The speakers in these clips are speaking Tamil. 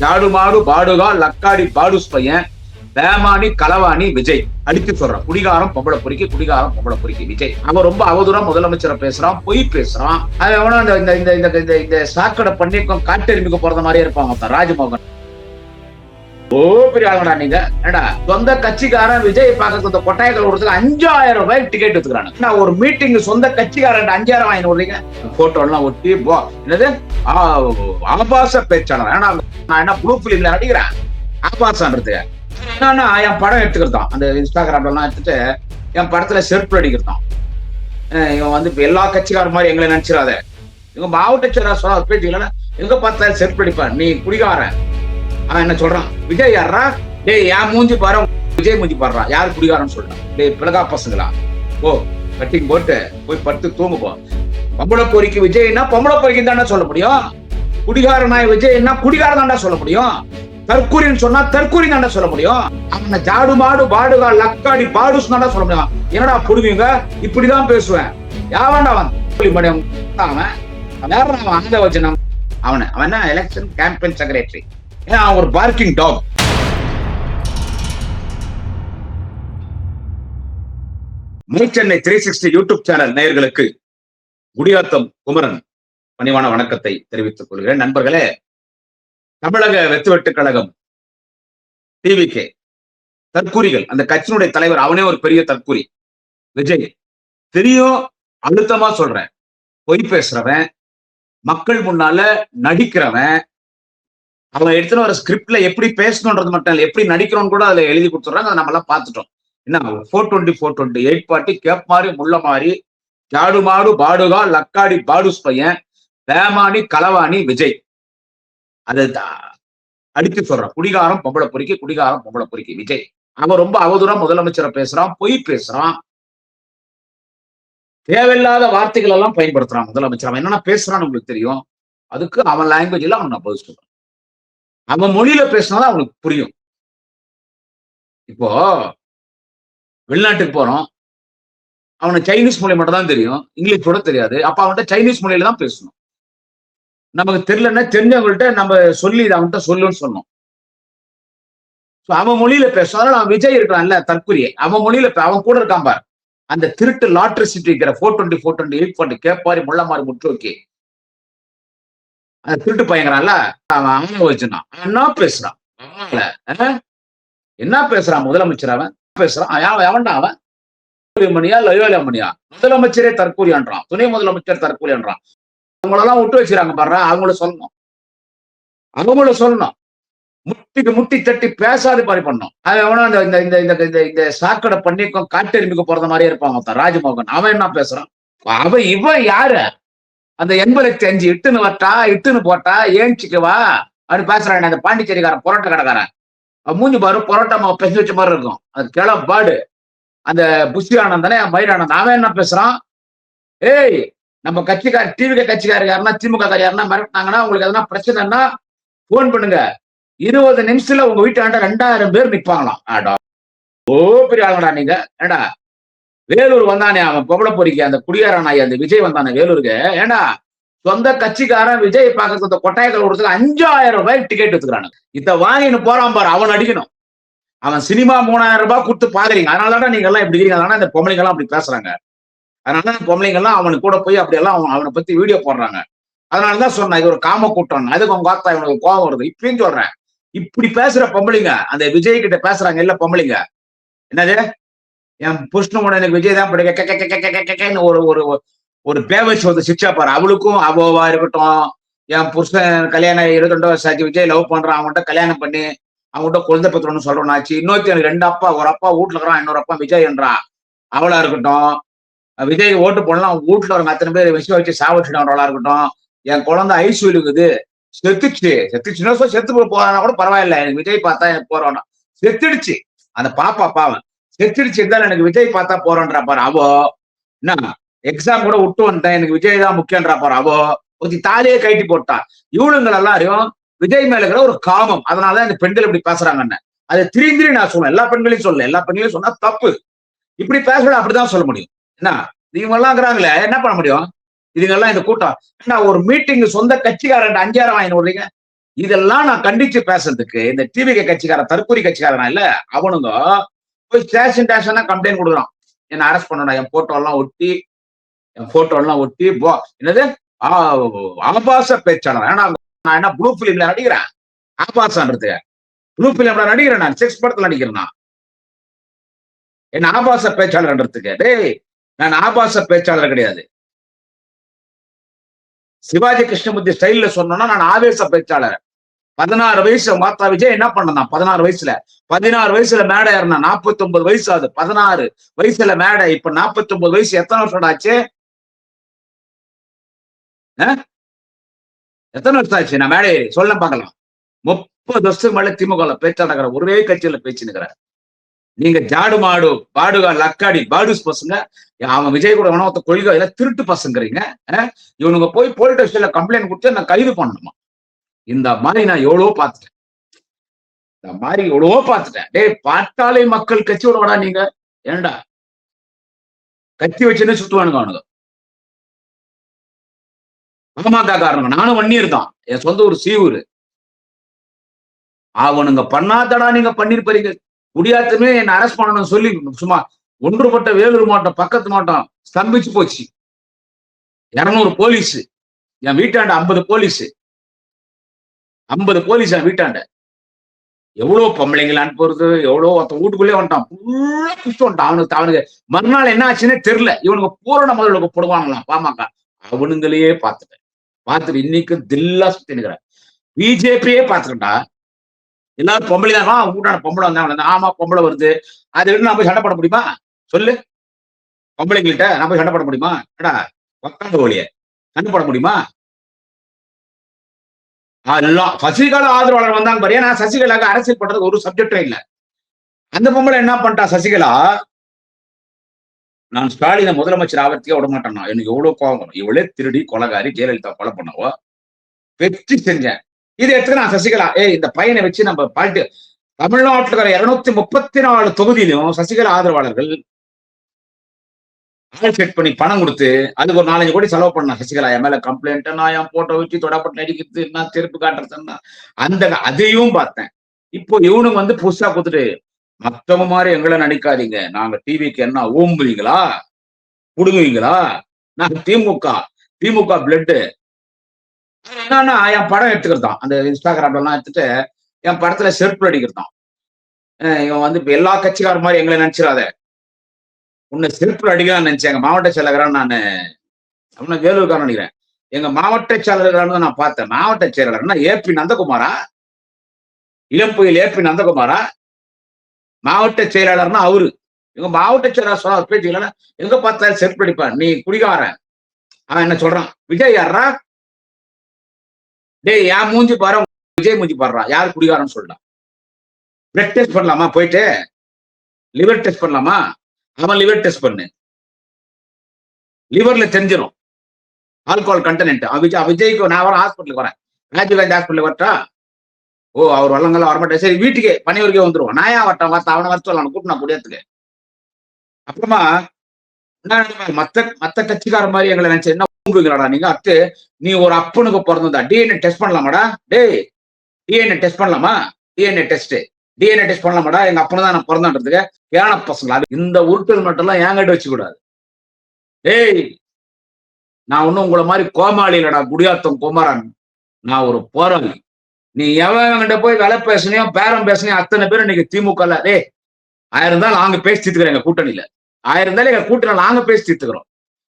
ஜாடு மாடு பாடுகா லக்காடி பாடுஸ் பையன் பேமானி களவாணி விஜய் அடித்து சொல்றான். குடிகாரம் பொம்பளை பொறுக்கி, குடிகாரம் பொம்பளை பொறுக்கி விஜய். அவன் ரொம்ப அவதூறா முதலமைச்சரை பேசுறான், பொய் பேசுறான். இந்த சாக்கடை பண்ணி காட்டெருமிக்க போறத மாதிரியே இருப்பாங்க ராஜ்மோகன். ஓ பெரிய ஆளுங்கடா நீங்க. ஏடா சொந்த கட்சிக்காரன் விஜய் பார்க்க இந்த கொட்டாயக்கல் ஒருத்தர் 5000 ரூபாய்க்கு டிக்கெட் எடுத்துக்கிறாங்க. ஒரு மீட்டிங் சொந்த கட்சிக்காரன் 5000 வாங்கி விடுறீங்க. போட்டோ எல்லாம் ஒட்டி என்னது ஆபாச பேச்சாளர். ஏன்னா நான் என்ன ப்ளூ பிலிம்ல நடிக்கிறேன் ஆபாசன்றது. என்னன்னா என் படம் எடுத்துக்கிறதான் அந்த இன்ஸ்டாகிராம்ல எல்லாம் எடுத்துட்டு என் படத்துல செருப்பு அடிக்கிறதான். இவன் வந்து இப்ப எல்லா கட்சிக்காரர் மாதிரி எங்களை நினைச்சிடாத. இவங்க மாவட்ட செயலர் சொன்ன பேச்சுக்கல எங்க பார்த்தாலும் செருப்பு அடிப்பான், நீ குடிகாரன். அவன் என்ன சொல்றான், விஜய் யாரா டேய் என் மூஞ்சி பாரு, விஜய் மூஞ்சி பாடுறான், யாரு குடிகாரன்னு சொல்றான். டேய் பிளகா பசங்களா, ஓ கட்டிங் போட்டு போய் படுத்து தூங்குப்போ. பொம்பளை பொறிக்கு விஜய்னா பொம்பளை பொறிக்கு தானே சொல்ல முடியும். குடிகாரனாய் விஜய்னா குடிகாரன் தாண்டா சொல்ல முடியும். தற்கூரின்னு சொன்னா தற்கூரி தாண்டா சொல்ல முடியும். அவனை ஜாடு மாடு பாடுகா லக்காடி பாடுஸ் தாண்டா சொல்ல முடியும். என்னடா புடுவீங்க, இப்படிதான் பேசுவேன். யாவன்டா அவன் அவன் வேற அங்க வச்சு அவன் எலெக்ஷன் கேம்பெயின் செக்ரட்டரி, அவன் ஒரு parking talk. Chennai 360 YouTube channel நேயர்களுக்கு குடியாத்தம் குமரன் பணிவான வணக்கத்தை தெரிவித்துக் கொள்கிறேன். நண்பர்களே, தமிழக வெட்டுவெட்டு கழகம் டிவிகே தற்கூரிகள், அந்த கட்சியினுடைய தலைவர் அவனே ஒரு பெரிய தற்கூரி விஜய். தெரியும், அழுத்தமா சொல்றேன், பொய் பேசுறவன், மக்கள் முன்னால நடிக்கிறவன். அவன் எடுத்துன்னு ஒரு ஸ்கிரிப்ட்ல எப்படி பேசணும்ன்றது மட்டும் இல்லை, எப்படி நடிக்கணும்னு கூட அதுல எழுதி கொடுத்துறாங்க. அதை நம்ம எல்லாம் பார்த்துட்டோம். என்ன 420 420 840 கேப் மாறி முள்ள மாறி ஜாடு மாடு பாடுகா லக்காடி பாடுஸ் பையன் பேமானி களவாணி விஜய். அது அடித்து சொல்றான். குடிகாரம் பொம்பளை பொறுக்கி, குடிகாரம் பொம்பளை பொறுக்கி விஜய். அவன் ரொம்ப அவதூறா முதலமைச்சரை பேசுறான், பொய் பேசுறான், தேவையில்லாத வார்த்தைகள் எல்லாம் பயன்படுத்துறான் முதலமைச்சர். அவன் என்னன்னா பேசுறான்னு உங்களுக்கு தெரியும். அதுக்கு அவன் லாங்குவேஜ்ல அவன் நான் பதில் சொல்றான். அவன் மொழியில பேசினாதான் அவனுக்கு புரியும். இப்போ வெளிநாட்டுக்கு போறோம், அவனுக்கு சைனீஸ் மொழி மட்டும் தான் தெரியும், இங்கிலீஷ் கூட தெரியாது. அப்ப அவன்கிட்ட சைனீஸ் மொழியில தான் பேசணும். நமக்கு தெரியலன்னா தெரிஞ்சவங்கள்ட்ட நம்ம சொல்லி அவன்கிட்ட சொல்லுன்னு சொன்னோம். அவன் மொழியில பேசும். அதனால அவன் விஜய் இருக்கான்ல தற்கொலையே, அவன் மொழியில அவன் கூட இருக்கான் பார். அந்த திருட்டு லாட்டரி சீட் வைக்கிற 420 420 840 கேப்பாரி முள்ள மாறி முற்றோக்கி அந்த திருட்டு பயங்கரான்ல அவன் அங்க வச்சுனான். என்ன பேசுறான், என்ன பேசுறான் முதலமைச்சர்? அவன் பேசுறான். அவன்டா அவன் மணியா லயோலா மணியா முதலமைச்சரே தற்கூரியான்றான், துணை முதலமைச்சர் தற்கூரியான்றான். அவங்களெல்லாம் விட்டு வச்சுறாங்க பாரு. அவங்கள சொல்லணும், முட்டிக்கு முட்டி தட்டி பேசாது மாதிரி பண்ணணும். இந்த சாக்கடை பண்ணி காட்டெருமிக்க போறத மாதிரியே இருப்பாங்க ராஜ்மோகன். அவன் என்ன பேசுறான், இவன் யாரு? அந்த 85 இட்டுன்னு வரட்டா, இட்டுன்னு போட்டா ஏஞ்சிக்குவா அப்படின்னு பேசுறான். அந்த பாண்டிச்சேரிக்காரன் புரோட்டா கடைக்காரன் மூஞ்சி பாரு, புரோட்டா பெஞ்சு வச்ச மாதிரி இருக்கும். அது கிள பாடு. அந்த புஷி ஆனந்தனே மயிரானந்த் அவன் என்ன பேசுறான், ஏய் நம்ம கட்சிக்கார டிவிகே கட்சிக்காரர் யாருன்னா திமுக யாருன்னா மிரட்டினாங்கன்னா உங்களுக்கு எதனா பிரச்சனைன்னா போன் பண்ணுங்க, 20 நிமிஷத்துல உங்க வீட்டாண்ட 2000 பேர் நிப்பாங்களாம். ஆடா ஓ பெரிய ஆளுங்கடா நீங்க. ஏடா வேலூர் வந்தானே அவன் பொம்பளை பொறிக்க, அந்த குடியாரன் ஆகி அந்த விஜய் வந்தானே வேலூருக்கு. ஏண்டா சொந்த கட்சிக்காரன் விஜய் பார்க்க இந்த கொட்டாயக்கல் ஒருத்தர் 5000 ரூபாய்க்கு டிக்கெட் எடுத்துக்கிறானு. இத வாங்கின்னு போறான் பாரு, அவன் அடிக்கணும். அவன் சினிமா 3000 ரூபாய் கொடுத்து பாக்குறீங்க. அதனாலதான் நீங்க எல்லாம் இப்படி இருக்கீங்க. அதனால இந்த பொம்பளைங்க எல்லாம் அப்படி பேசுறாங்க. அதனால பொம்பளைங்க எல்லாம் அவனுக்கு கூட போய் அப்படி எல்லாம் அவனை பத்தி வீடியோ போடுறாங்க. அதனாலதான் சொன்னேன், இது ஒரு காம கூட்டம். அதுக்கு அவங்க பார்த்தா இவனுக்கு கோவம் வருது. இப்பயும் சொல்றேன், இப்படி பேசுற பொம்பளைங்க அந்த விஜய் கிட்ட பேசுறாங்க இல்ல பொம்பளைங்க. என்னது என் புஷ்ணோட எனக்கு விஜய் தான் பிடிக்க ஒரு பேவச்சு வந்து சிக்ஷா பாரு. அவளுக்கும் அவோவா இருக்கட்டும், என் புருஷன் கல்யாணம் 22 வருஷம் ஆச்சு, விஜய் லவ் பண்றான், அவன்கிட்ட கல்யாணம் பண்ணி அவங்ககிட்ட குழந்தை பத்திரம்னு சொல்றோம் ஆச்சு. இன்னொருத்தி எனக்கு 2 அப்பா, ஒரு அப்பா வீட்டுல இருக்கிறான், இன்னொரு அப்பா விஜய் என்றான். அவளா இருக்கட்டும், விஜய் ஓட்டு போடலாம், வீட்டுல ஒரு அத்தனை பேர் விஷயம் வச்சு சாவடிச்சுட்டவங்களா இருக்கட்டும். என் குழந்தை ஐசியூ இருக்குது, செத்துச்சுன்னா செத்து போறானா கூட பரவாயில்ல, எனக்கு விஜய் பார்த்தா எனக்கு போறோம்னா. செத்துடுச்சு அந்த பாப்பா, பாவம் செத்துடுச்சு இருந்தாலும் எனக்கு விஜய் பார்த்தா போறோன்றா பாரு. அவோ என்ன எக்ஸாம் கூட விட்டு வந்துட்டேன், எனக்கு விஜய் தான் முக்கியன்றா பாரு. அவோ ஒருத்தி தாலியே கைட்டி போட்டான். இவளுங்கள் எல்லாரையும் விஜய் மேல இருக்கிற ஒரு காமம். அதனாலதான் இந்த பெண்கள் இப்படி பேசுறாங்கன்னு. அதை திரி நான் சொல்லுவேன். எல்லா பெண்களையும் சொல்லல, எல்லா பெண்களையும் சொன்னா தப்பு. இப்படி பேச அப்படிதான் சொல்ல முடியும். என்ன இவங்க எல்லாம் இருக்கிறாங்களே, என்ன பண்ண முடியும்? இதுங்கெல்லாம் இந்த கூட்டம் என்ன ஒரு மீட்டிங் சொந்த கட்சிக்காரன் 5000 வாங்கி விடுறீங்க. இதெல்லாம் நான் கண்டிச்சு பேசுறதுக்கு இந்த டிவிகே கட்சிக்காரன் தற்கூரி கட்சிக்காரனா இல்ல அவனுங்க போய் ஸ்டேஷன் கம்ப்ளைண்ட் கொடுக்குறான். என்ன அரெஸ்ட் பண்ணணும், என் போட்டோ எல்லாம் ஒட்டி என்னது ஆபாச பேச்சாளர். ஏன்னா நான் என்ன ப்ளூ பிலிம்ல நடிக்கிறேன் ஆபாசன்றது? ப்ளூ பிலிம்ல நடிக்கிறேன், நான் செக்ஸ் படத்துல நடிக்கிறேன். நான் என்ன ஆபாச பேச்சாளர்ன்றதுக்கு? டேய், நான் ஆபாச பேச்சாளர் கிடையாது. சிவாஜி கிருஷ்ணமூர்த்தி ஸ்டைல்ல சொன்னோம்னா நான் ஆவேச பேச்சாளர். 16 வயசு மாத்தா விஜய் என்ன பண்ணான்? 16 வயசுல மேடை ஏறினா. 49 வயசு ஆகுது. 16 வயசுல மேடை. இப்ப 49 வயசு எத்தனை வருஷம் ஆச்சு? எத்தனை வருஷம் ஆச்சு நான் மேடை சொல்ல பார்க்கலாம்? 30 வருஷம் மேல திமுக பேச்சாளர் ஒரே கட்சியில பேச்சு நிற்கிற. நீங்க ஜாடு மாடு பாடுகா லக்காடி பாடுஸ் பசங்க, அவன் விஜய் கூட உணவத்த கொள்கை திருட்டு பசங்கிறீங்க. இவனுங்க போய் போலீஸ் ஸ்டேஷன்ல கம்ப்ளைண்ட் கொடுத்து நான் கைது பண்ணணுமா? இந்த மாதிரி நான் எவ்வளவோ பார்த்துட்டேன். டேய், பாட்டாளி மக்கள் கட்சியோட வாடா நீங்க. ஏண்டா கட்சி வச்சுன்னு சுத்துவானுங்க அவனுங்க. பாமக காரணங்க. நானும் வன்னியர் தான், என் சொந்த ஊர் சீவூர். அவனுங்க பண்ணாதடா நீங்க பண்ணிருப்பீங்க. குடியாத்தமே என்ன அரெஸ்ட் பண்ணணும் சொல்லி சும்மா ஒன்றுபட்ட வேலூர் மாவட்டம் பக்கத்து மாவட்டம் ஸ்தம்பிச்சு போச்சு. 200 போலீஸ் என் வீட்டாண்ட, 50 போலீஸ் என் வீட்டாண்ட. எவ்வளவு பொம்பளைங்களை அனுப்புறது, எவ்வளவு ஒருத்த வீட்டுக்குள்ளே வந்துட்டான். அவனுக்கு மறுநாள் என்ன ஆச்சுன்னே தெரியல. இவனுக்கு பூரண முதல்ல போடுவாங்களாம் பாமக. அவனுங்களையே பார்த்துட்டு இன்னைக்கு தில்லா சுத்தி நிற்கிறேன். பிஜேபியே பார்த்துக்கிட்டா எல்லாரும் பொம்பளை தான் வீட்டான பொம்பளை வந்தாங்க. ஆமா பொம்பளை வருது, அதை விட்டு நான் போய் சண்டை போட முடியுமா? சொல்லு, பொம்பளைங்கள்ட்ட நான் போய் சண்டை போட முடியுமா? ஏடா உக்காந்து ஒளிய சண்டை போட முடியுமா? எல்லாம் சசிகலா ஆதரவாளர் வந்தாங்க பாரு. நான் சசிகலாக்கு அரசியல் பண்றது ஒரு சப்ஜெக்டும் இல்லை. அந்த பொம்பளை என்ன பண்ணிட்டா சசிகலா, நான் ஸ்டாலினை முதலமைச்சர் ஆவறதுக்கே விட மாட்டேன்னா. எனக்கு எவ்வளவு கோபம் வரும். இவளே திருடி கொலகாரி ஜெயலலிதா கொலை பண்ணவோ வெற்றி செஞ்சேன். இதை எடுத்து நான் சசிகலா இந்த பையனை வச்சு நம்ம பாட்டு தமிழ்நாட்டில் இருக்கிற 234 தொகுதியிலும் சசிகலா ஆதரவாளர்கள் ஆள் செட் பண்ணி பணம் கொடுத்து அதுக்கு ஒரு 4-5 கோடி செலவு பண்ண சசிகலா என் மேல கம்ப்ளைண்ட், நான் என் போட்டோ வச்சு தொடப்பட்டு நடிக்கிறது, நான் திருப்பு காட்டுறதுன்னா அதையும் பார்த்தேன். இப்போ இவனும் வந்து புதுசா கொடுத்துட்டு மத்தவங்க மாதிரி எங்களை நடிக்காதீங்க, நாங்க டிவிக்கு என்ன ஊம்புவீங்களா புடுங்குவீங்களா? நாங்க திமுக பிளட்டு. என்னன்னா என் படம் எடுத்துக்கிறதான் அந்த இன்ஸ்டாகிராம்ல எல்லாம் எடுத்துட்டு என் படத்துல செருப்பு அடிக்கிறதான். இவன் வந்து இப்ப எல்லா கட்சிக்கார மாதிரி எங்களை நினைச்சிடாத, உன்னை செருப்பு அடிக்கலாம்னு நினைச்சேன். எங்க மாவட்ட செயலகரான்னு நான் அவனை வேலூர்காரன் நினைக்கிறேன். எங்க மாவட்ட செயலகரான்னு நான் பார்த்தேன். மாவட்ட செயலாளர்னா ஏபி நந்தகுமாரா? இளம்புயல் ஏபி நந்தகுமாரா? மாவட்ட செயலாளர்னா அவரு. எங்க மாவட்ட செயலாளர் சொன்ன பேச்சு எங்க பார்த்தாலும் செருப்பு அடிப்பான், நீ குடிகாரன். அவன் என்ன சொல்றான், விஜய் யாரா? டேய், என் மூஞ்சி பாரு, விஜய் மூஞ்சி பாடுறான், யாரு குடிகாரன்னு சொல்லலாம். பிளட் டெஸ்ட் பண்ணலாமா? போயிட்டு லிவர் டெஸ்ட் பண்ணலாமா? அவன் லிவர் டெஸ்ட் பண்ணு, லிவர்ல தெரிஞ்சிடும் ஆல்கோஹால் கண்டென்ட். விஜய்க்கு நான் வர ஹாஸ்பிட்டலுக்கு வரேன், ராஜீவ் காந்தி ஹாஸ்பிட்டலுக்கு வரட்டா? ஓ, அவர் வள்ளங்கள்லாம் வரமாட்டேன், சரி வீட்டுக்கே பணியூருக்கே வந்துருவோம். நான் ஏன் வரட்டேன்? அவனை வர சொல்லலாம், கூட்டினா குடியத்துக்கு. அப்புறமா மத்த கட்சிக்கார மாதிரி எங்களை நினைச்சு என்ன ஊம்புவீங்களாடா நீங்க? நீ ஒரு அப்பனுக்கு பிறந்தா டிஎன்ஏ டெஸ்ட் பண்ணலாமாடா? டேய், டிஎன்ஏ டெஸ்ட் பண்ணலாமா? டிஎன்ஏ டெஸ்ட் பண்ணலாமாடா? எங்க அப்பனு தான் நான் பிறந்தான்றதுக்கு ஏன பசங்களா? இந்த உருட்டல் மட்டும் எல்லாம் ஏங்கிட்ட வச்சு கூடாது. டேய், நான் ஒன்னும் உங்களை மாதிரி கோமாளி இல்லடா, குடியாத்தம் குமாரன். நான் ஒரு போராளி. நீ எவன்கிட்ட போய் வேலை பேசுனியோ பேரம் பேசுனியோ அத்தனை பேரும் இன்னைக்கு திமுக. டேய், 1000 தான் நாங்க பேசி தீர்த்துக்கிறோம். எங்க கூட்டணியில 1000 தான் எங்க கூட்டணியில நாங்க பேசி தீர்த்துக்கிறோம்.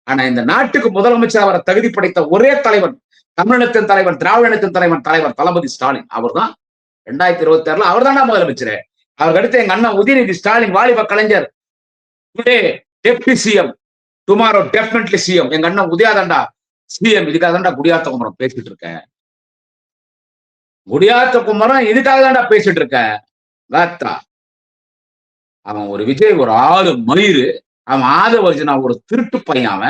ஆனா இந்த நாட்டுக்கு முதலமைச்சர் அவரை தகுதி படைத்த ஒரே தலைவன், தமிழினத்தின் தலைவன், திராவிட இனத்தின் தலைவர் தளபதி ஸ்டாலின். அவர் தான் 2026 அவர் தான் முதலமைச்சர். அவருக்கு அடுத்து எங்க அண்ணன் உதயநிதி ஸ்டாலின், வாலிப கலைஞர். Today deputy CM, tomorrow definitely CM. எங்க அண்ணன் உதயாதண்டா சிஎம். இதுக்காக தான்டா குடியாத்த குமரம் பேசிட்டு இருக்கேன். குடியாத்த குமரம் இதுக்காக தான்டா பேசிட்டு இருக்கேன். அவன் ஒரு விஜய் ஒரு 6 மயிறு, அவன் ஆதவர்ஜனா ஒரு திருட்டு பையன்.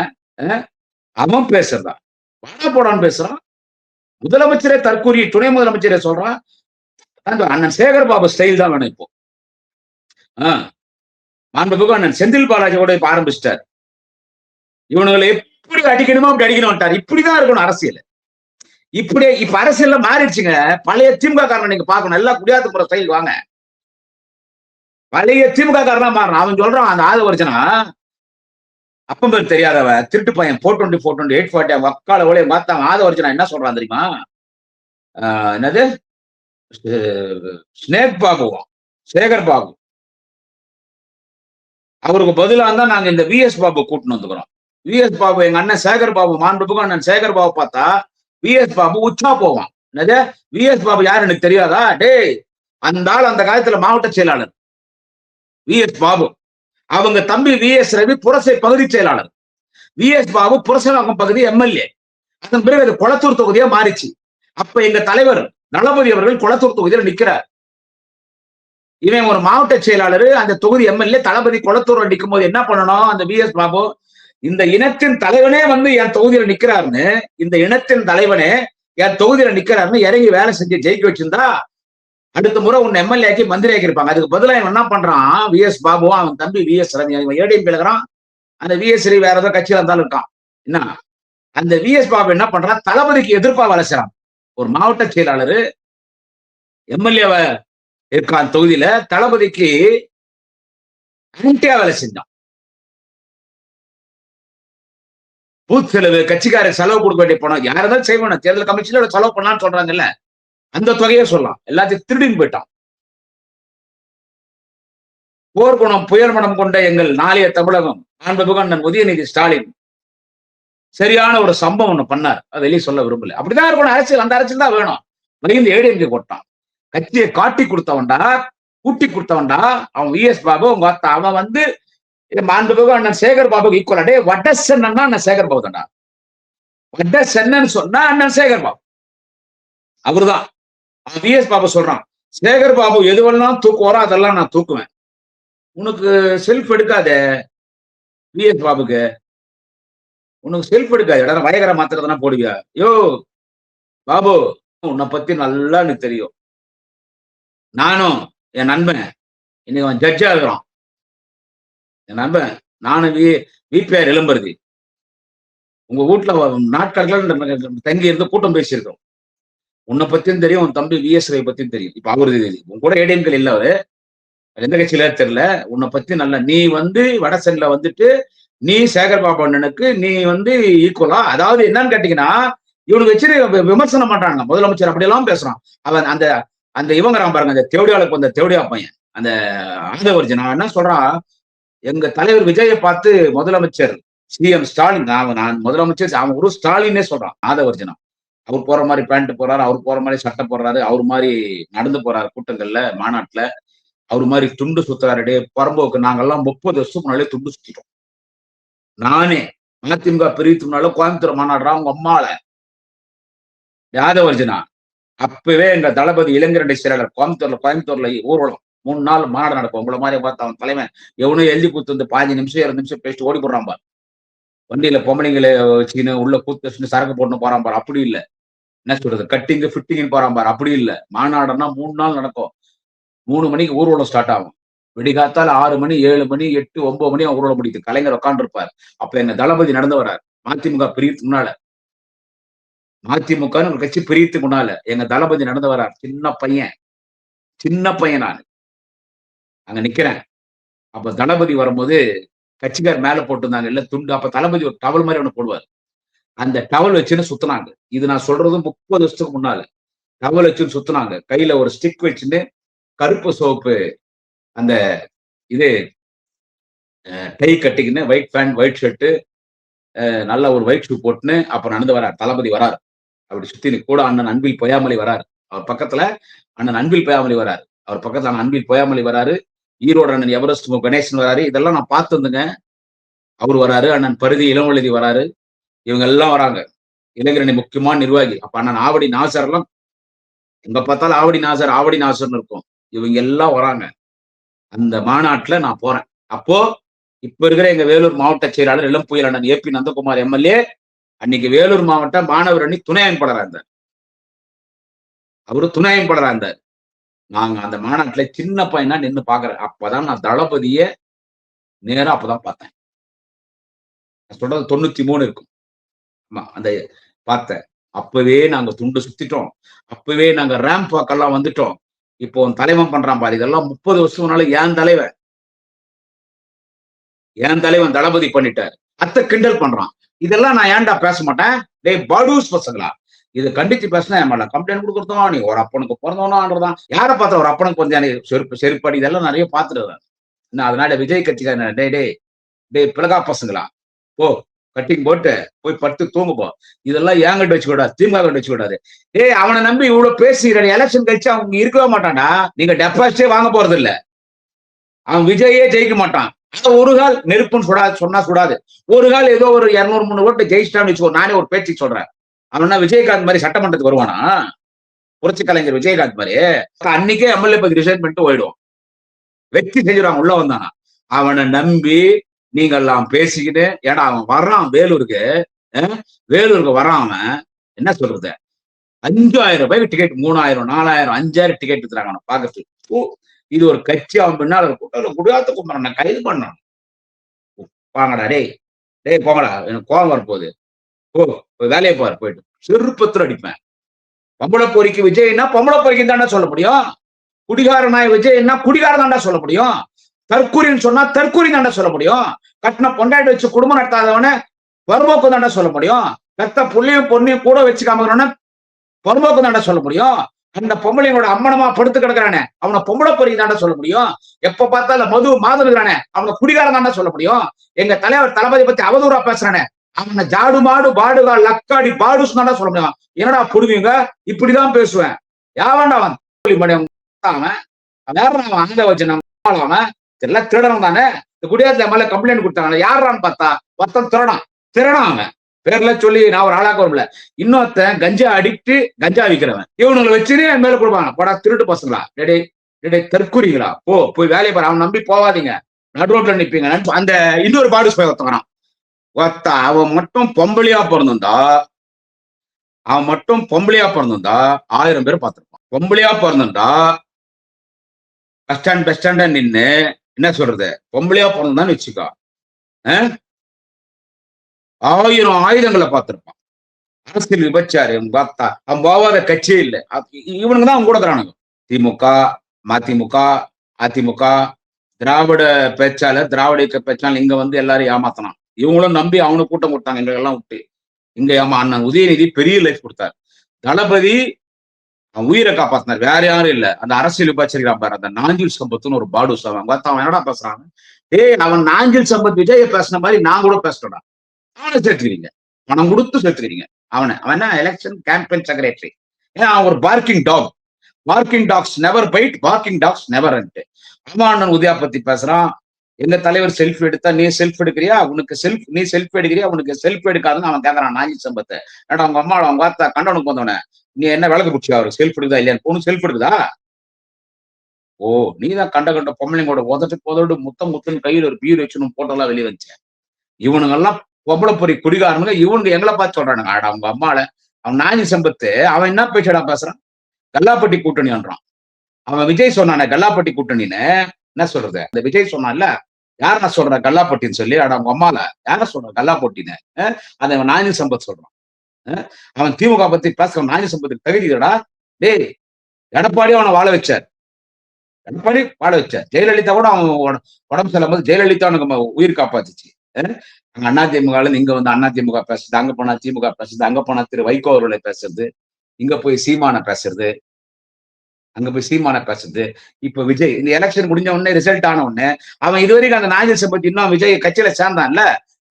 அவன் பேசுறதான் வாடா போடான்னு பேசுறான். முதலமைச்சரே தற்கூரி, துணை முதலமைச்சரே சொல்றான். அண்ணன் சேகர் பாபு ஸ்டைல் தான் வேணும் இப்போ. மாண்புமிகு அண்ணன் செந்தில் பாலாஜி கூட இப்ப ஆரம்பிச்சிட்டார். இவனுங்களை எப்படி அடிக்கணுமோ அப்படி அடிக்கணும். இப்படிதான் இருக்கணும் அரசியல். இப்படியே இப்ப அரசியல்ல மாறிடுச்சுங்க. பழைய திமுக காரனை நீங்க பார்க்கணும். எல்லாம் குடியாத்த போற ஸ்டைல் வாங்க. பழைய திமுக காரனா மாறணும். அவன் சொல்றான் அந்த ஆதவர்ஜனா அப்பம் பேர் தெரியாதவ திருட்டு பையன் 420 420 840 வக்கால ஓலையை மாத்த ஆதவர்ஜனா என்ன சொல்றான் தெரியுமா? என்னது ஸ்னேக் பாபுவா சேகர் பாபு அவருக்கு பதிலா தான் நாங்க இந்த விஎஸ் பாபு கூட்டின்னு வந்துக்கிறோம். விஎஸ் பாபு எங்க அண்ணன் சேகர் பாபு மாண்புக்கு அண்ணன் சேகர் பாபு பார்த்தா விஎஸ் பாபு உச்சா போவான். என்னது விஎஸ் பாபு யாரு எனக்கு தெரியாதா? டேய் அந்த ஆள் அந்த காலத்துல மாவட்ட செயலாளர் விஎஸ் பாபு. அவங்க தம்பி விஎஸ் ரவி புரசை பகுதி செயலாளர். விஎஸ் பாபு புரசவாக்கம் பகுதி எம்எல்ஏ. அதன் பிறகு அது கொளத்தூர் தொகுதியா மாறிச்சு. அப்ப எங்க தலைவர் நலபதி அவர்கள் கொளத்தூர் தொகுதியில் நிக்கிறார். இவன் ஒரு மாவட்ட செயலாளர், அந்த தொகுதி எம்எல்ஏ. தளபதி கொளத்தூர் நிற்கும் போது என்ன பண்ணணும்? அந்த விஎஸ் பாபு இந்த இனத்தின் தலைவனே வந்து என் தொகுதியில நிக்கிறாருன்னு, இந்த இனத்தின் தலைவனே என் தொகுதியில நிக்கிறாருன்னு இறங்கி வேலை செஞ்சு ஜெயிக்க வச்சிருந்தா அடுத்த முறை உன்னை எம்எல்ஏ ஆக்கி மந்திரி ஆக்கியிருப்பாங்க. அதுக்கு பதிலாக இவன் என்ன பண்றான்? விஎஸ் பாபுவும் அவன் தம்பி விஎஸ் ரவி இவன் ஏடிஎம் இருக்கிறான். அந்த விஎஸ் ரவி வேற ஏதோ கட்சியில இருந்தாலும் இருக்கான். என்ன அந்த விஎஸ் பாபு என்ன பண்றான்? தளபதிக்கு எதிர்ப்பா வேலை செய்யறான். ஒரு மாவட்ட செயலாளர் எம்எல்ஏ இருக்கான் தொகுதியில, தளபதிக்கு ஆன்டியா வேலை செஞ்சான். பூத் செலவு, கட்சிக்கார செலவு கொடுக்க வேண்டிய பணம் யாராவது செய்வான தேர்தல் கமிஷன்ல செலவு பண்ணலாம்னு சொல்றாங்கல்ல, அந்த தொகையை சொல்லலாம். எல்லாத்தையும் திருடின்னு போயிட்டான். போர்க்குணம் புயல் மனம் கொண்ட எங்கள் நாளைய தமிழகம் மாண்புமிகு அண்ணன் உதயநிதி ஸ்டாலின் சரியான ஒரு சம்பவம் ஒண்ணு பண்ணார். அதை வெளியே சொல்ல விரும்பல. அப்படிதான் இருக்கணும் அரசியல். அந்த அரசியல் தான் வேணும். மகிழ்ந்து ஏடிஎம்கே கொட்டான். கட்சியை காட்டி கொடுத்தவன்டா, கூட்டி கொடுத்தவன்டா அவன் விஎஸ் பாபு. உங்க அவன் வந்து மாண்புமிகு அண்ணன் சேகர் பாபுக்கு ஈக்குவல். டே வட சென்னா அண்ணன் சேகர் பாபு தான்டா. வட சென்னு சொன்னா அண்ணன் சேகர் பாபு அவருதான். விஎஸ் பாபு சொல்றான், சேகர் பாபு எதுவெல்லாம் தூக்குவாரோ அதெல்லாம் நான் தூக்குவேன். உனக்கு செல்ஃப் எடுக்காதே விஎஸ் பாபுக்கு, உனக்கு செல்ஃப் எடுக்காது. வயகர மாத்திரதான் போடுவியா? யோ பாபு, உன்னை பத்தி நல்லா எனக்கு தெரியும். நானும் என் நண்பன் இன்னைக்கு அவன் ஜட்ஜா இருக்கிறான். என் நண்பன் நானும் விபிஆர் இளம்பருதி உங்க வீட்டுல நாட்கணக்கில் தங்கி இருந்து கூட்டம் பேசியிருக்கோம். உன்னை பத்தியும் தெரியும், உன் தம்பி விஎஸ் ரவி பத்தியும் தெரியும். இப்ப அவரு உன் கூட ஏடிஎம்கள் இல்ல, அவரு எந்த கட்சியில தெரியல. உன்னை பத்தி நல்லா நீ வந்து வடசென்ல வந்துட்டு நீ சேகர் பாபு அண்ணனுக்கு நீ வந்து ஈக்குவலா. அதாவது என்னன்னு கேட்டீங்கன்னா, இவனுக்கு வச்சு விமர்சனம் பண்றாங்க. முதலமைச்சர் அப்படி எல்லாம் பேசுறான். அவன் அந்த அந்த இவங்க பாருங்க, அந்த தேவடியாளுக்கு வந்த தேவடியா பையன் அந்த ஆதவர்ஜன் அவன் என்ன சொல்றான்? எங்க தலைவர் விஜயை பார்த்து முதலமைச்சர் சிஎம் ஸ்டாலின், நான் முதலமைச்சர் அவன் ஒரு ஸ்டாலினே சொல்றான் ஆதவர்ஜனா. அவர் போற மாதிரி பேண்ட் போறாரு, அவர் போற மாதிரி சட்டை போடுறாரு, அவர் மாதிரி நடந்து போறாரு கூட்டங்கள்ல மாநாட்டுல, அவர் மாதிரி துண்டு சுத்துறாரு. பரம்போக்கு நாங்கெல்லாம் 30 வருஷத்துக்கு முன்னாலே துண்டு சுத்திட்டோம். நானே அதிமுக பிரிவுக்கு முன்னால கோயம்புத்தூர் மாநாடுறா அவங்க அம்மால யாதவர்ஜனா. அப்பவே எங்க தளபதி இளைஞரணி செயலாளர் கோயம்புத்தூர்ல ஊர்வலம் 3 நாள் மாநாடு நடக்கும். உங்களை மாதிரி பார்த்து அவன் தலைவன் எவனும் எழுதி கூத்து வந்து 15 நிமிஷம் 20 நிமிஷம் பேசிட்டு ஓடி போடுறான் பார். வண்டியில பொம்பளைங்களை வச்சுக்கின்னு உள்ள கூத்து வச்சுன்னு சரக்கு போட்டு போறான் பார். அப்படி இல்லை. என்ன சொல்றது, கட்டிங்கு ஃபிட்டிங்னு போறான் பார். அப்படி இல்லை. மாநாடுன்னா 3 நாள் நடக்கும். 3 மணிக்கு ஊர்வலம் ஸ்டார்ட் ஆகும். விடிகாத்தால் 6 மணி 7 மணி 8 9 மணி ஊர்வலம் முடியுது. கலைஞர் உட்காந்துருப்பார். அப்ப எங்க தளபதி நடந்து வர்றார். மதிமுக பிரிவுக்கு முன்னால, மதிமுக ஒரு கட்சி பிரிவுக்கு முன்னால எங்க தளபதி நடந்து வர்றார். சின்ன பையன் நான் அங்க நிக்கிறேன். அப்ப தளபதி வரும்போது கட்சிக்கார் மேல போட்டிருந்தாங்க இல்ல துண்டு. அப்ப தளபதி ஒரு டவல் மாதிரி ஒண்ணு போடுவார். அந்த டவல் வச்சுன்னு சுத்தினாங்க. இது நான் சொல்றது 30 வருஷத்துக்கு முன்னால. டவல் வச்சுன்னு சுத்தினாங்க. கையில ஒரு ஸ்டிக் வச்சுன்னு கருப்பு சோப்பு அந்த இது டை கட்டிக்கின்னு ஒயிட் பேண்ட் ஒயிட் ஷர்ட்டு நல்ல ஒரு ஒயிட் ஷூ போட்டுன்னு அப்ப நடந்து வரார். தளபதி வரார். அப்படி சுத்தி கூட அண்ணன் அன்பில் பொய்யாமொழி வராரு. அவர் பக்கத்துல அண்ணன் அன்பில் பொய்யாமொழி வராரு. அவர் பக்கத்துல அண்ணன் அன்பில் பொய்யாமொழி வராரு. ஈரோடு அண்ணன் எவரெஸ்ட் கணேசன் வராரு. இதெல்லாம் நான் பார்த்து வந்துங்க. அவர் வராரு. அண்ணன் பருதி இளவழுதி வராரு. இவங்க எல்லாம் வராங்க. இளைஞரணி முக்கியமான நிர்வாகி. அப்ப அண்ணன் ஆவடி நாசர் எல்லாம் எங்க பார்த்தாலும் ஆவடி நாசர்னு இருக்கும். இவங்க எல்லாம் வராங்க. அந்த மாநாட்டுல நான் போறேன். அப்போ இப்ப இருக்கிற எங்க வேலூர் மாவட்ட செயலாளர் இளம் புயல் அண்ணன் ஏபி நந்தகுமார் எம்எல்ஏ அன்னைக்கு வேலூர் மாவட்ட மாணவர் அணி துணை அமைப்பாளராக இருந்தார். அவரு துணை அமைப்பாளராக இருந்தார். நாங்க அந்த மாநாட்டுல சின்ன பையனா நின்று பாக்குறேன். அப்பதான் நான் தளபதிய நேரா அப்பதான் பார்த்தேன். சொல்றது 93 இருக்கும். ஆமா, அந்த பார்த்தேன். அப்பவே நாங்க துண்டு சுத்திட்டோம். அப்பவே நாங்க ரேம்ப் வாக்கெல்லாம் வந்துட்டோம். இப்போ உன் தலைவன் பண்றான் பாரு. இதெல்லாம் 30 வருஷம் முன்னால என் தலைவன் தளபதி பண்ணிட்டாரு. அத்த கிண்டல் பண்றான். இதெல்லாம் நான் ஏன்டா பேச மாட்டேன்? டேய் படூஸ் பசங்களா! இத கண்டிச்சு பேசினா என் மேல கம்ப்ளைண்ட் குடுக்குறதும், நீ ஒரு அப்பனுக்கு பொறந்தவனான்றதும், யார பார்த்தா ஒரு அப்பனுக்கு பொறந்தியா நீ செருப்படி இதெல்லாம் நெறைய பார்த்துருக்கிறேன். நான் அதனால விஜய் கட்சிக்காரன் டேய் டேய் டேய் பிளகா பசங்களா! போ கட்டிங் போட்டு போய் படுத்து தூங்கு போ. இதெல்லாம் என்கிட்ட வச்சுக்கூடாது. திமுக கிட்ட வச்சுக்கூடாது. ஏய் அவன நம்பி இவ்வளவு பேசுறீங்க. எலக்ஷன் கழிச்சு அவன் இருக்கவே மாட்டான்டா. நீங்க டெபாசிட்டே வாங்க போறது இல்ல. அவன் விஜயே ஜெயிக்க மாட்டான். ஒரு கால் நெருப்புன்னு சுடாது சொன்னா சுடாது. ஒரு கால் ஏதோ ஒரு 200, 300 ஓட்டு ஜெயிச்சிட்டான்னு வச்சுக்கோ. நானே ஒரு பேச்சுக்கு சொல்றேன். அவனா விஜயகாந்த் மாதிரி சட்டமன்றத்துக்கு வருவானா? புரட்சி கலைஞர் விஜயகாந்த் மாதிரி அன்னைக்கே எம்எல்ஏ பத்தி ரிசைன் பண்ணிட்டு போயிடுவோம். வெற்றி செஞ்சிருவாங்க உள்ள வந்தானா. அவனை நம்பி நீங்க எல்லாம் பேசிக்கிட்டு ஏன்னா அவன் வர்றான் வேலூருக்கு வரான் அவன் என்ன சொல்றது 5,000 ரூபாய்க்கு டிக்கெட் 3,000, 4,000, 5,000 டிக்கெட் எடுத்துறாங்க அவனை பாக்கிறதுக்கு. இது ஒரு கட்சி அவன் பின்னால கூட்டம் குடியாத்த கும்புறான் கைது பண்ணான். வாங்கடா டேய் டேய் போங்கடா எனக்கு கோபம் வரப்போகுது. ஓ வேலையை பாரு போயிட்டு செருப்பத்துல அடிப்பேன். பொம்பளை பொறிக்கு விஜய்னா பொம்பளை பொறிக்கு தாண்டா சொல்ல முடியும். குடிகாரனாய் விஜய்னா குடிகாரன் தாண்டா சொல்ல முடியும். தற்கூரின்னு சொன்னா தற்கூரி தாண்டா சொல்ல முடியும். கட்டின பொண்டாட்டி வச்சு குடும்பம் நடத்தாதவன வரும்போக்கு தாண்டா சொல்ல முடியும். பெத்த புள்ளையும் பொண்ணையும் கூட வச்சுக்காம பொறும்போக்கு தாண்டா சொல்ல முடியும். அந்த பொம்பளையோட அம்மனமா படுத்து கிடக்குறானே அவனை பொம்பளை பொறிக்கு தாண்டா சொல்ல முடியும். எப்ப பார்த்தாலும் மது மாதுறானே அவனை குடிகாரன் தாண்டா சொல்ல முடியும். எங்க தலைவர் தளபதி பத்தி அவதூறா பேசுறானே அவனை ஜாடு மாடு பாடுகா லக்காடி பாடுஸ் தாண்டா சொல்ல முடியும். என்னடா புடுவீங்க இப்படிதான் பேசுவேன். யாவண்டா அவன் அவன் வேற அவன் அங்க வச்சு அவன் எல்லாம் திருடணும் தானே. இந்த குடியாத்துல மேல கம்ப்ளைண்ட் கொடுத்தாங்க யாரான்னு பார்த்தா ஒருத்தன் திருடான் அவன் பேர்ல சொல்லி நான் ஒரு ஆளாக்க வரும்ல. இன்னொருத்தன் கஞ்சா அடிக்ட்டு கஞ்சா விக்கிறவன் இவனுங்களை வச்சுன்னு என் மேல கொடுப்பாங்க. படா திருட்டு பசங்களா டேடே தற்கூறிங்களா போய் வேலையை பாரு. அவன் நம்பி போவாதீங்க. நடுரோட்ல நிப்பீங்க. அந்த இன்னொரு பாடு போய் ஒருத்தவரான் அவன் மட்டும் பொம்பளையா பிறந்திருந்தா 1000 பேர் பார்த்திருப்பான். பொம்பளையா பிறந்திருந்தா பஸ் ஸ்டாண்டா நின்னு என்ன சொல்றது பொம்பளையா பிறந்தான்னு வச்சுக்கோ 1000 ஆயுதங்களை பார்த்திருப்பான். அரசியல் விபச்சாரு பார்த்தா அவன் போவாத கட்சியே இல்லை. இவனுக்கு தான் அவன் கூட தரானுங்க. திமுக மதிமுக அதிமுக திராவிட பேச்சாளர் திராவிட இயக்க பேச்சாளர் இங்க வந்து எல்லாரும் ஏமாத்தனான். இவங்களும் நம்பி அவனுக்கு கூட்டம் கொடுத்தாங்க. எங்க எல்லாம் விட்டு இங்க அண்ணன் உதயநிதி பெரிய லைஃப் கொடுத்தாரு. தளபதி அவன் உயிரை காப்பாத்தினார். வேற யாரும் இல்ல. அந்த அரசியல் விபச்சாரிக்கிறான் பாரு அந்த நாஞ்சில் சம்பத்துன்னு ஒரு பாடுஸ் அவன் என்னடா பேசுறான். அவன் நாஞ்சில் சம்பத் விஜய பேசின மாதிரி நான் கூட பேசுறேன்டா. அவனை சேர்த்துக்கிறீங்க. பணம் கொடுத்து சேர்த்துக்கிறீங்க. அவன் எலெக்ஷன் கேம்பெயின் செக்ரட்டரி. ஏன்னா அவன் ஒரு barking dogs never bite barking dogs never அண்ணன் உதயா பத்தி பேசுறான். எங்க தலைவர் செல்ஃப் எடுத்தா நீ செல்ஃப் எடுக்கிறியா நீ செல்ஃப் எடுக்கிறியா உனக்கு செல்ஃப் எடுக்காதுன்னு அவன் கேட்கறான். நாஞ்சில் சம்பத்தை ஏன்னா அவங்க அம்மா அவங்க பார்த்தா கண்டவனுக்கு வந்தவன நீ என்ன விளக்கு பிடிச்சியா அவருக்கு செல்ஃப் எடுக்குதா இல்லையா பொண்ணு செல்ஃப் எடுக்குதா. நீதான் கண்ட பொம்பளைங்களோட உதட்டு முத்துன்னு கையில் ஒரு பீர் வச்சுன்னு போட்டோலாம் வெளியே வச்சேன். இவனுங்கெல்லாம் பொம்பளை பொறி குடிகாரனுங்க. இவனுக்கு எங்களை பார்த்து சொல்றானுங்க. அவங்க அம்மால அவன் நாஞ்சில் சம்பத்து அவன் என்ன பேசடா பேசுறான். கல்லாப்பட்டி கூட்டணின்றான். அவன் விஜய் சொன்னானே கல்லாப்பட்டி கூட்டணின்னு என்ன சொல்றது. அந்த விஜய் சொன்னான்ல யார நான் சொல்றேன் கல்லாப்பட்டின்னு சொல்லி அவங்க அம்மால யார சொல்றேன் கல்லாப்பட்டின்னு அதை அவன் நாஞ்சில் சம்பத் சொல்றான். அவன் திமுக பத்தி பேசுறான். நாஞ்சில் சம்பத்துக்கு தகுதிடா. டேய் எடப்பாடியும் அவனை வாழ வச்சார். ஜெயலலிதா கூட அவன் உடம்பு செல்லும் போது ஜெயலலிதா அவனுக்கு உயிர் காப்பாத்துச்சு. அங்க அதிமுக இங்க வந்து அதிமுக பேசுறது அங்க போனா திமுக பேசுறது அங்க போனா திரு வைகோ அவர்களை பேசுறது இங்க போய் சீமான பேசுறது அங்க போய் சீமான பேசுறது. இப்ப விஜய் இந்த எலெக்ஷன் முடிஞ்ச உடனே ரிசல்ட் ஆன உடனே அவன் இதுவரைக்கும் அந்த நாஞ்சில் சம்பத் இன்னும் விஜய் கட்சியில சேர்ந்தான்ல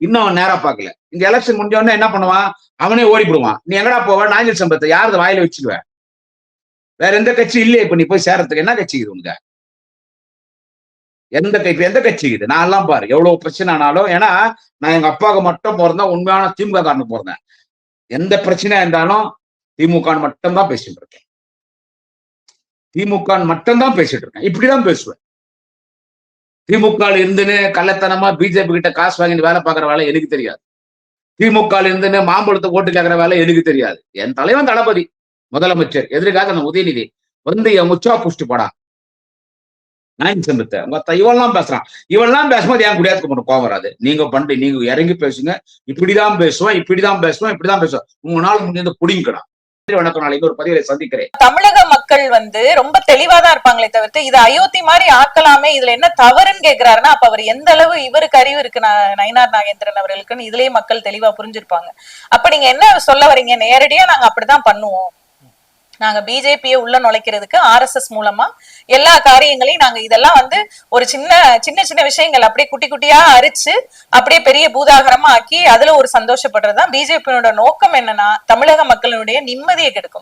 இன்னும் அவன் நேரா பாக்கல. இந்த எலெக்ஷன் முடிஞ்ச உடனே என்ன பண்ணுவான் அவனே ஓடிப்படுவான். நீ எங்கடா போவ நாஞ்சில் சம்பத்தை யாரது வாயில வச்சுக்குவ. வேற எந்த கட்சி இல்லையே இப்ப நீ போய் சேரத்துக்கு என்ன கட்சி இது உனக்கு எந்த கட்சி இது. நான் எல்லாம் பாரு எவ்வளவு பிரச்சனை ஆனாலும் ஏன்னா நான் எங்க அப்பாவுக்கு மட்டும் பிறந்தேன். உண்மையான திமுக காரனு பிறந்தேன். எந்த பிரச்சனையா இருந்தாலும் திமுக மட்டும்தான் பேசிட்டு இருக்கேன். திமுக மட்டும்தான் பேசிட்டு இருக்கேன். இப்படிதான் பேசுவேன். திமுக இருந்துன்னு கள்ளத்தனமா பிஜேபி கிட்ட காசு வாங்கிட்டு வேலை பார்க்குற வேலை எனக்கு தெரியாது. திமுக இருந்துன்னு மாம்பழத்தை ஓட்டு கேட்கிற வேலை எனக்கு தெரியாது. என் தலைவன் தளபதி முதலமைச்சர் எதிர்கால அந்த உதயநிதி வந்து என் முச்சா புஷ்டி போடா நாயின் சம்பத்தை இவெல்லாம் பேசுறான். இவெல்லாம் பேசும்போது என் குடியாத்துக்கு மட்டும் கோவம் வராது. நீங்க இறங்கி பேசுங்க. இப்படிதான் பேசுவேன், இப்படிதான் பேசுவேன். உங்க நாள் முடிஞ்சது புடிங்கடா. வணக்கம். நாளைக்கு ஒரு பதிவை சந்திக்கிறேன். தமிழக மக்கள் ரொம்ப தெளிவாதான் இருப்பாங்களே தவிர்த்து இது அயோத்தி மாதிரி ஆக்கலாமே, இதுல என்ன தவறுன்னு கேக்குறாருன்னா அப்ப அவர் எந்த அளவு இவருக்கு அறிவு இருக்கு நயினார் நாகேந்திரன் அவர்களுக்குன்னு இதுலயே மக்கள் தெளிவா புரிஞ்சிருப்பாங்க. அப்ப நீங்க என்ன சொல்ல வரீங்க? நேரடியா நாங்க அப்படிதான் பண்ணுவோம், நாங்க பிஜேபியை உள்ள நுழைக்கிறதுக்கு RSS மூலமா எல்லா காரியங்களையும் நாங்க இதெல்லாம் ஒரு சின்ன சின்ன சின்ன விஷயங்கள் அப்படியே குட்டி குட்டியா அரிச்சு அப்படியே பெரிய பூதாகரமா ஆக்கி அதுல ஒரு சந்தோஷப்படுறதுதான் பிஜேபியோட நோக்கம். என்னன்னா தமிழக மக்களுடைய நிம்மதியை கெடுக்கும்.